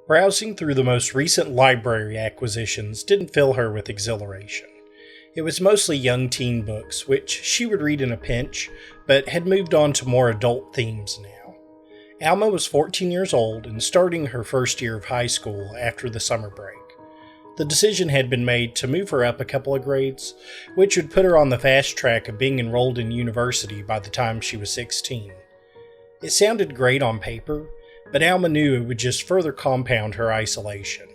Browsing through the most recent library acquisitions didn't fill her with exhilaration. It was mostly young teen books, which she would read in a pinch, but had moved on to more adult themes now. Alma was 14 years old and starting her first year of high school after the summer break. The decision had been made to move her up a couple of grades, which would put her on the fast track of being enrolled in university by the time she was 16. It sounded great on paper, but Alma knew it would just further compound her isolation.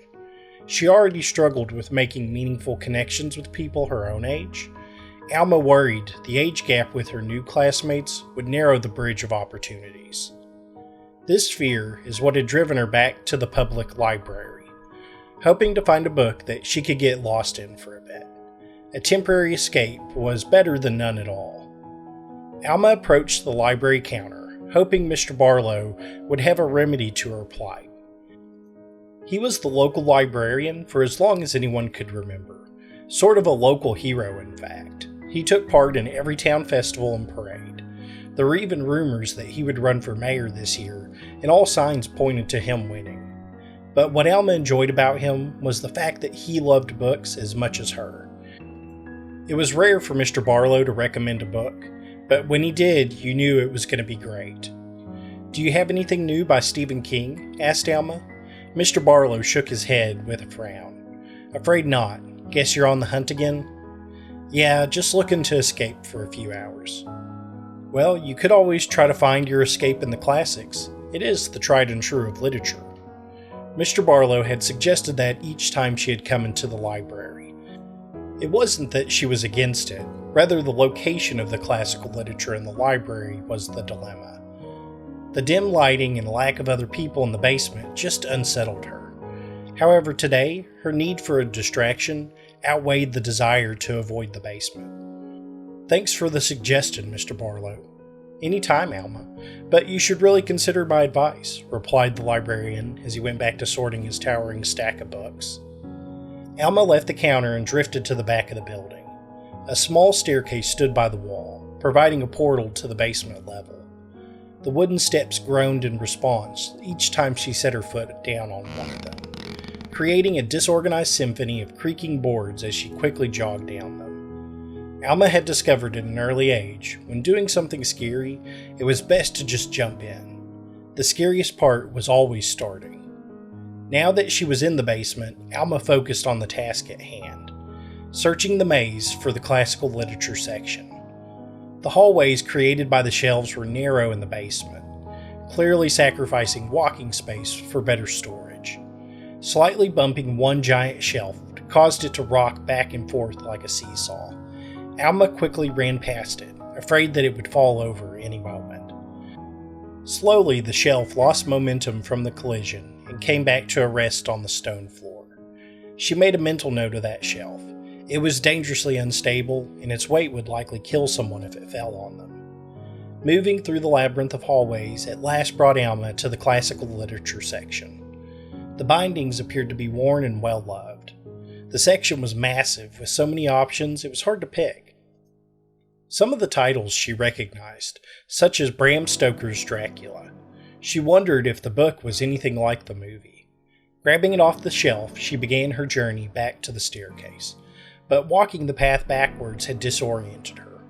She already struggled with making meaningful connections with people her own age. Alma worried the age gap with her new classmates would narrow the bridge of opportunities. This fear is what had driven her back to the public library, hoping to find a book that she could get lost in for a bit. A temporary escape was better than none at all. Alma approached the library counter, hoping Mr. Barlow would have a remedy to her plight. He was the local librarian for as long as anyone could remember. Sort of a local hero, in fact. He took part in every town festival and parade. There were even rumors that he would run for mayor this year, and all signs pointed to him winning. But what Alma enjoyed about him was the fact that he loved books as much as her. It was rare for Mr. Barlow to recommend a book, but when he did, you knew it was going to be great. "Do you have anything new by Stephen King?" asked Alma. Mr. Barlow shook his head with a frown. "Afraid not. Guess you're on the hunt again?" "Yeah, just looking to escape for a few hours." "Well, you could always try to find your escape in the classics. It is the tried and true of literature." Mr. Barlow had suggested that each time she had come into the library. It wasn't that she was against it, rather the location of the classical literature in the library was the dilemma. The dim lighting and lack of other people in the basement just unsettled her. However, today, her need for a distraction outweighed the desire to avoid the basement. "Thanks for the suggestion, Mr. Barlow." "Any time, Alma, but you should really consider my advice," replied the librarian as he went back to sorting his towering stack of books. Alma left the counter and drifted to the back of the building. A small staircase stood by the wall, providing a portal to the basement level. The wooden steps groaned in response each time she set her foot down on one of them, creating a disorganized symphony of creaking boards as she quickly jogged down them. Alma had discovered at an early age, when doing something scary, it was best to just jump in. The scariest part was always starting. Now that she was in the basement, Alma focused on the task at hand, searching the maze for the classical literature section. The hallways created by the shelves were narrow in the basement, clearly sacrificing walking space for better storage. Slightly bumping one giant shelf caused it to rock back and forth like a seesaw. Alma quickly ran past it, afraid that it would fall over any moment. Slowly, the shelf lost momentum from the collision and came back to a rest on the stone floor. She made a mental note of that shelf. It was dangerously unstable, and its weight would likely kill someone if it fell on them. Moving through the labyrinth of hallways at last brought Alma to the classical literature section. The bindings appeared to be worn and well-loved. The section was massive, with so many options it was hard to pick. Some of the titles she recognized, such as Bram Stoker's Dracula. She wondered if the book was anything like the movie. Grabbing it off the shelf, she began her journey back to the staircase. But walking the path backwards had disoriented her.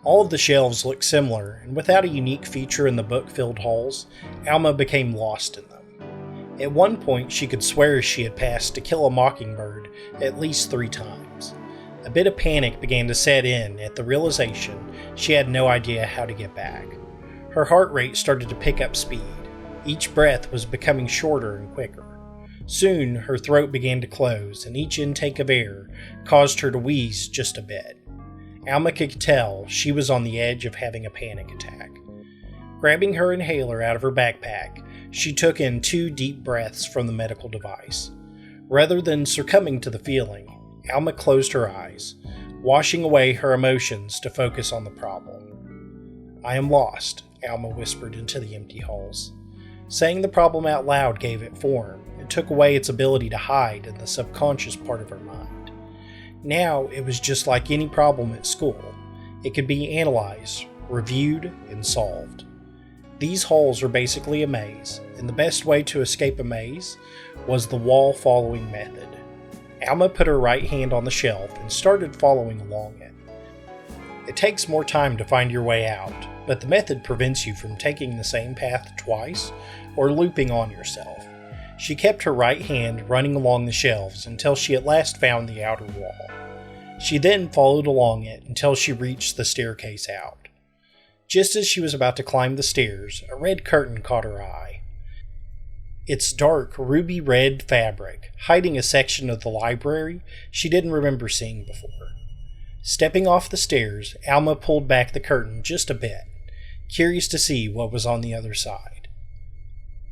All of the shelves looked similar, and without a unique feature in the book-filled halls, Alma became lost in them. At one point, she could swear she had passed To Kill a Mockingbird at least 3 times. A bit of panic began to set in at the realization she had no idea how to get back. Her heart rate started to pick up speed. Each breath was becoming shorter and quicker. Soon, her throat began to close, and each intake of air caused her to wheeze just a bit. Alma could tell she was on the edge of having a panic attack. Grabbing her inhaler out of her backpack, she took in 2 deep breaths from the medical device. Rather than succumbing to the feeling, Alma closed her eyes, washing away her emotions to focus on the problem. "I am lost," Alma whispered into the empty halls. Saying the problem out loud gave it form. It took away its ability to hide in the subconscious part of her mind. Now it was just like any problem at school. It could be analyzed, reviewed, and solved. These halls are basically a maze, and the best way to escape a maze was the wall-following method. Alma put her right hand on the shelf and started following along it. It takes more time to find your way out, but the method prevents you from taking the same path twice or looping on yourself. She kept her right hand running along the shelves until she at last found the outer wall. She then followed along it until she reached the staircase out. Just as she was about to climb the stairs, a red curtain caught her eye. Its dark, ruby red fabric, hiding a section of the library she didn't remember seeing before. Stepping off the stairs, Alma pulled back the curtain just a bit, curious to see what was on the other side.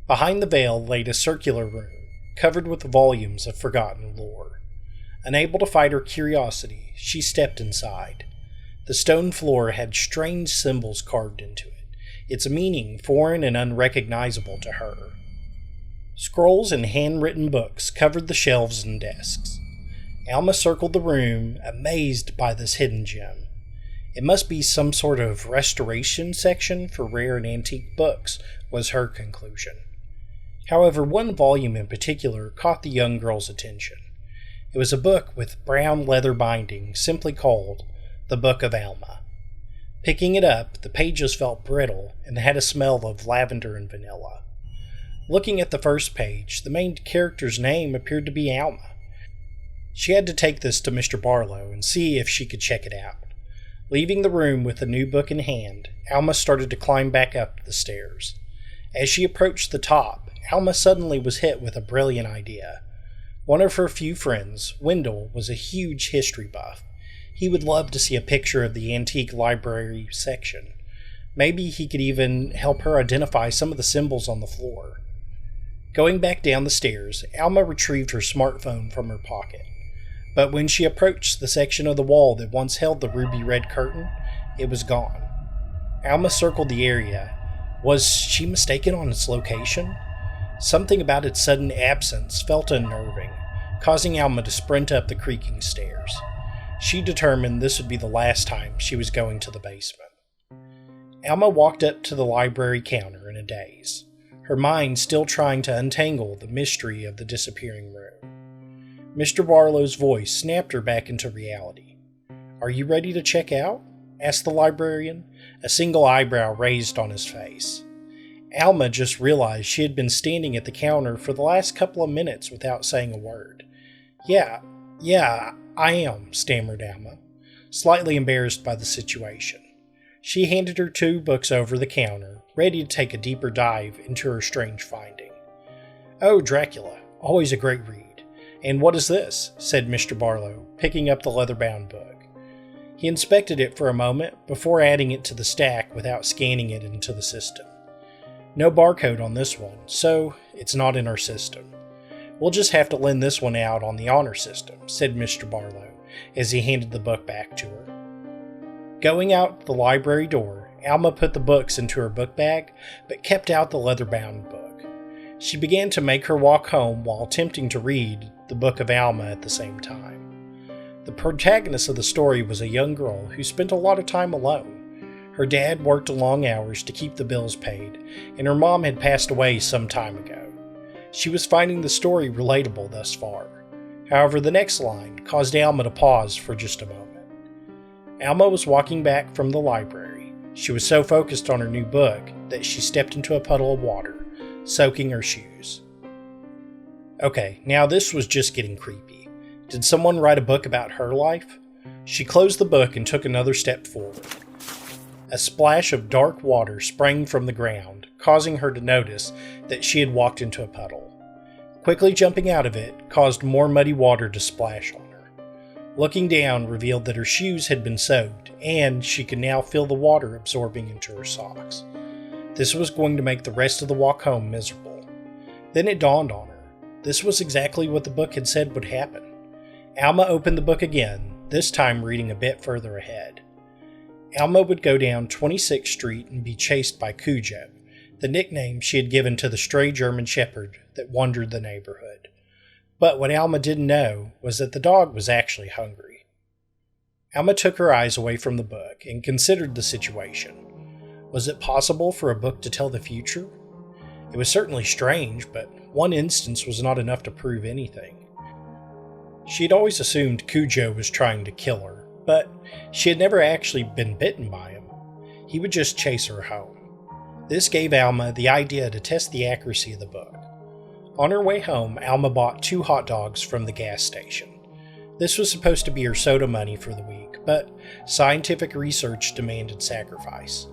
Behind the veil laid a circular room, covered with volumes of forgotten lore. Unable to fight her curiosity, she stepped inside. The stone floor had strange symbols carved into it, its meaning foreign and unrecognizable to her. Scrolls and handwritten books covered the shelves and desks. Alma circled the room, amazed by this hidden gem. It must be some sort of restoration section for rare and antique books, was her conclusion. However, one volume in particular caught the young girl's attention. It was a book with brown leather binding, simply called The Book of Alma. Picking it up, the pages felt brittle and had a smell of lavender and vanilla. Looking at the first page, the main character's name appeared to be Alma. She had to take this to Mr. Barlow and see if she could check it out. Leaving the room with the new book in hand, Alma started to climb back up the stairs. As she approached the top, Alma suddenly was hit with a brilliant idea. One of her few friends, Wendell, was a huge history buff. He would love to see a picture of the antique library section. Maybe he could even help her identify some of the symbols on the floor. Going back down the stairs, Alma retrieved her smartphone from her pocket. But when she approached the section of the wall that once held the ruby red curtain, it was gone. Alma circled the area. Was she mistaken on its location? Something about its sudden absence felt unnerving, causing Alma to sprint up the creaking stairs. She determined this would be the last time she was going to the basement. Alma walked up to the library counter in a daze, her mind still trying to untangle the mystery of the disappearing room. Mr. Barlow's voice snapped her back into reality. "Are you ready to check out?" asked the librarian, a single eyebrow raised on his face. Alma just realized she had been standing at the counter for the last couple of minutes without saying a word. Yeah, I am," stammered Alma, slightly embarrassed by the situation. She handed her 2 books over the counter, ready to take a deeper dive into her strange finding. "Oh, Dracula, always a great read. And what is this?" said Mr. Barlow, picking up the leather-bound book. He inspected it for a moment before adding it to the stack without scanning it into the system. "No barcode on this one, so it's not in our system. We'll just have to lend this one out on the honor system," said Mr. Barlow as he handed the book back to her. Going out the library door, Alma put the books into her book bag, but kept out the leather-bound book. She began to make her walk home while attempting to read the Book of Alma at the same time. The protagonist of the story was a young girl who spent a lot of time alone. Her dad worked long hours to keep the bills paid, and her mom had passed away some time ago. She was finding the story relatable thus far. However, the next line caused Alma to pause for just a moment. Alma was walking back from the library. She was so focused on her new book that she stepped into a puddle of water, soaking her shoes. Okay, now this was just getting creepy. Did someone write a book about her life? She closed the book and took another step forward. A splash of dark water sprang from the ground, causing her to notice that she had walked into a puddle. Quickly jumping out of it caused more muddy water to splash on her. Looking down revealed that her shoes had been soaked, and she could now feel the water absorbing into her socks. This was going to make the rest of the walk home miserable. Then it dawned on her. This was exactly what the book had said would happen. Alma opened the book again, this time reading a bit further ahead. Alma would go down 26th Street and be chased by Cujo, the nickname she had given to the stray German shepherd that wandered the neighborhood. But what Alma didn't know was that the dog was actually hungry. Alma took her eyes away from the book and considered the situation. Was it possible for a book to tell the future? It was certainly strange, but one instance was not enough to prove anything. She had always assumed Cujo was trying to kill her, but she had never actually been bitten by him. He would just chase her home. This gave Alma the idea to test the accuracy of the book. On her way home, Alma bought 2 hot dogs from the gas station. This was supposed to be her soda money for the week, but scientific research demanded sacrifice.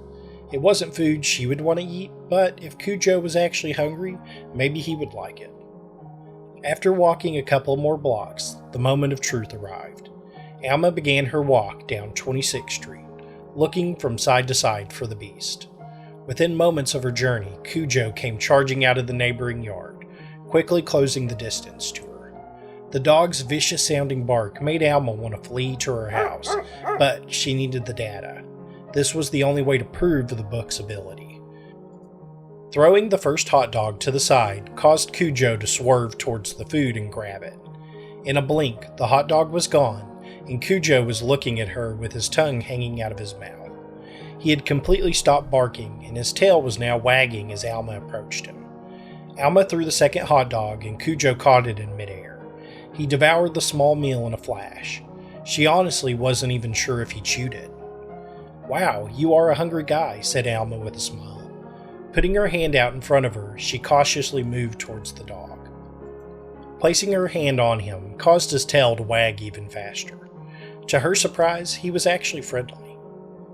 It wasn't food she would want to eat, but if Cujo was actually hungry, maybe he would like it. After walking a couple more blocks, the moment of truth arrived. Alma began her walk down 26th Street, looking from side to side for the beast. Within moments of her journey, Cujo came charging out of the neighboring yard, quickly closing the distance to her. The dog's vicious-sounding bark made Alma want to flee to her house, but she needed the data. This was the only way to prove the book's ability. Throwing the first hot dog to the side caused Cujo to swerve towards the food and grab it. In a blink, the hot dog was gone, and Cujo was looking at her with his tongue hanging out of his mouth. He had completely stopped barking, and his tail was now wagging as Alma approached him. Alma threw the second hot dog, and Cujo caught it in midair. He devoured the small meal in a flash. She honestly wasn't even sure if he chewed it. "Wow, you are a hungry guy," said Alma with a smile. Putting her hand out in front of her, she cautiously moved towards the dog. Placing her hand on him caused his tail to wag even faster. To her surprise, he was actually friendly.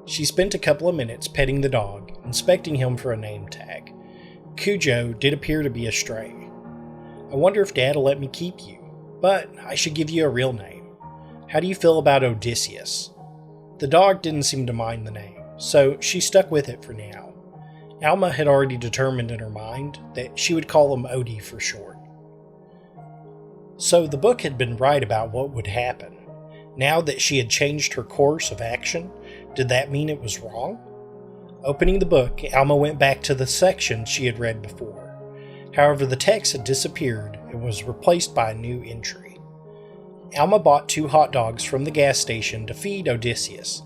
She spent a couple of minutes petting the dog, inspecting him for a name tag. Cujo did appear to be a stray. "I wonder if Dad'll let me keep you, but I should give you a real name. How do you feel about Odysseus?" The dog didn't seem to mind the name, so she stuck with it for now. Alma had already determined in her mind that she would call him Odie for short. So the book had been right about what would happen. Now that she had changed her course of action, did that mean it was wrong? Opening the book, Alma went back to the section she had read before. However, the text had disappeared and was replaced by a new entry. Alma bought 2 hot dogs from the gas station to feed Odysseus.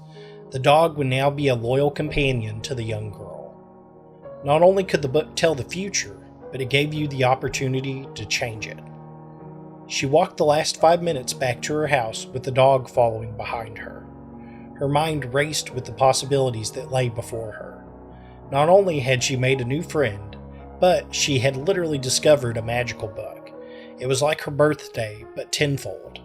The dog would now be a loyal companion to the young girl. Not only could the book tell the future, but it gave you the opportunity to change it. She walked the last 5 minutes back to her house with the dog following behind her. Her mind raced with the possibilities that lay before her. Not only had she made a new friend, but she had literally discovered a magical book. It was like her birthday, but tenfold.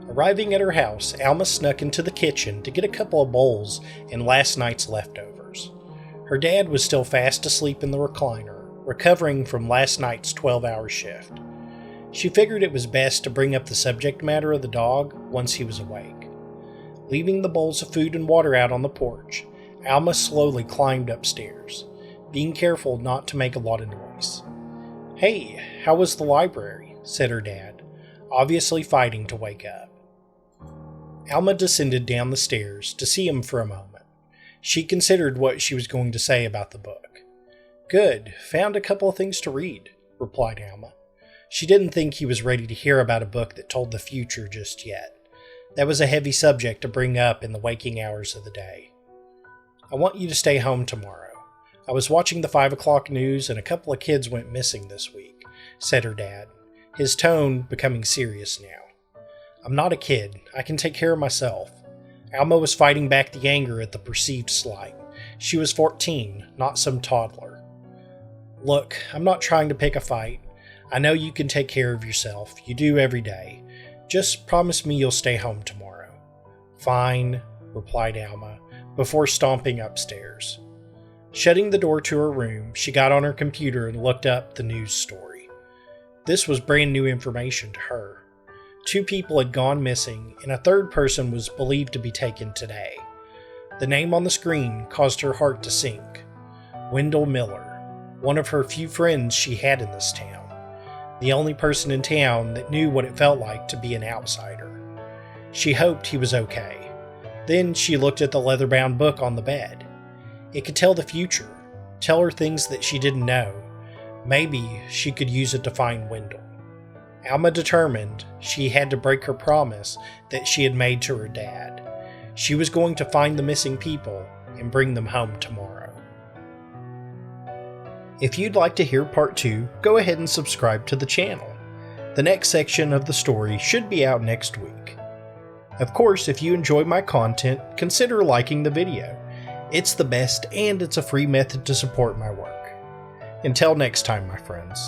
Arriving at her house, Alma snuck into the kitchen to get a couple of bowls and last night's leftovers. Her dad was still fast asleep in the recliner, recovering from last night's 12-hour shift. She figured it was best to bring up the subject matter of the dog once he was awake. Leaving the bowls of food and water out on the porch, Alma slowly climbed upstairs, being careful not to make a lot of noise. "Hey, how was the library?" said her dad, obviously fighting to wake up. Alma descended down the stairs to see him for a moment. She considered what she was going to say about the book. "Good, found a couple of things to read," replied Alma. She didn't think he was ready to hear about a book that told the future just yet. That was a heavy subject to bring up in the waking hours of the day. "I want you to stay home tomorrow. I was watching the 5 o'clock news and a couple of kids went missing this week," said her dad, his tone becoming serious now. "I'm not a kid. I can take care of myself." Alma was fighting back the anger at the perceived slight. She was 14, not some toddler. "Look, I'm not trying to pick a fight. I know you can take care of yourself. You do every day. Just promise me you'll stay home tomorrow." "Fine," replied Alma, before stomping upstairs. Shutting the door to her room, she got on her computer and looked up the news story. This was brand new information to her. 2 people had gone missing, and a third person was believed to be taken today. The name on the screen caused her heart to sink. Wendell Miller, one of her few friends she had in this town. The only person in town that knew what it felt like to be an outsider. She hoped he was okay. Then she looked at the leather-bound book on the bed. It could tell the future, tell her things that she didn't know. Maybe she could use it to find Wendell. Alma determined she had to break her promise that she had made to her dad. She was going to find the missing people and bring them home tomorrow. If you'd like to hear part 2, go ahead and subscribe to the channel. The next section of the story should be out next week. Of course, if you enjoy my content, consider liking the video. It's the best and it's a free method to support my work. Until next time, my friends.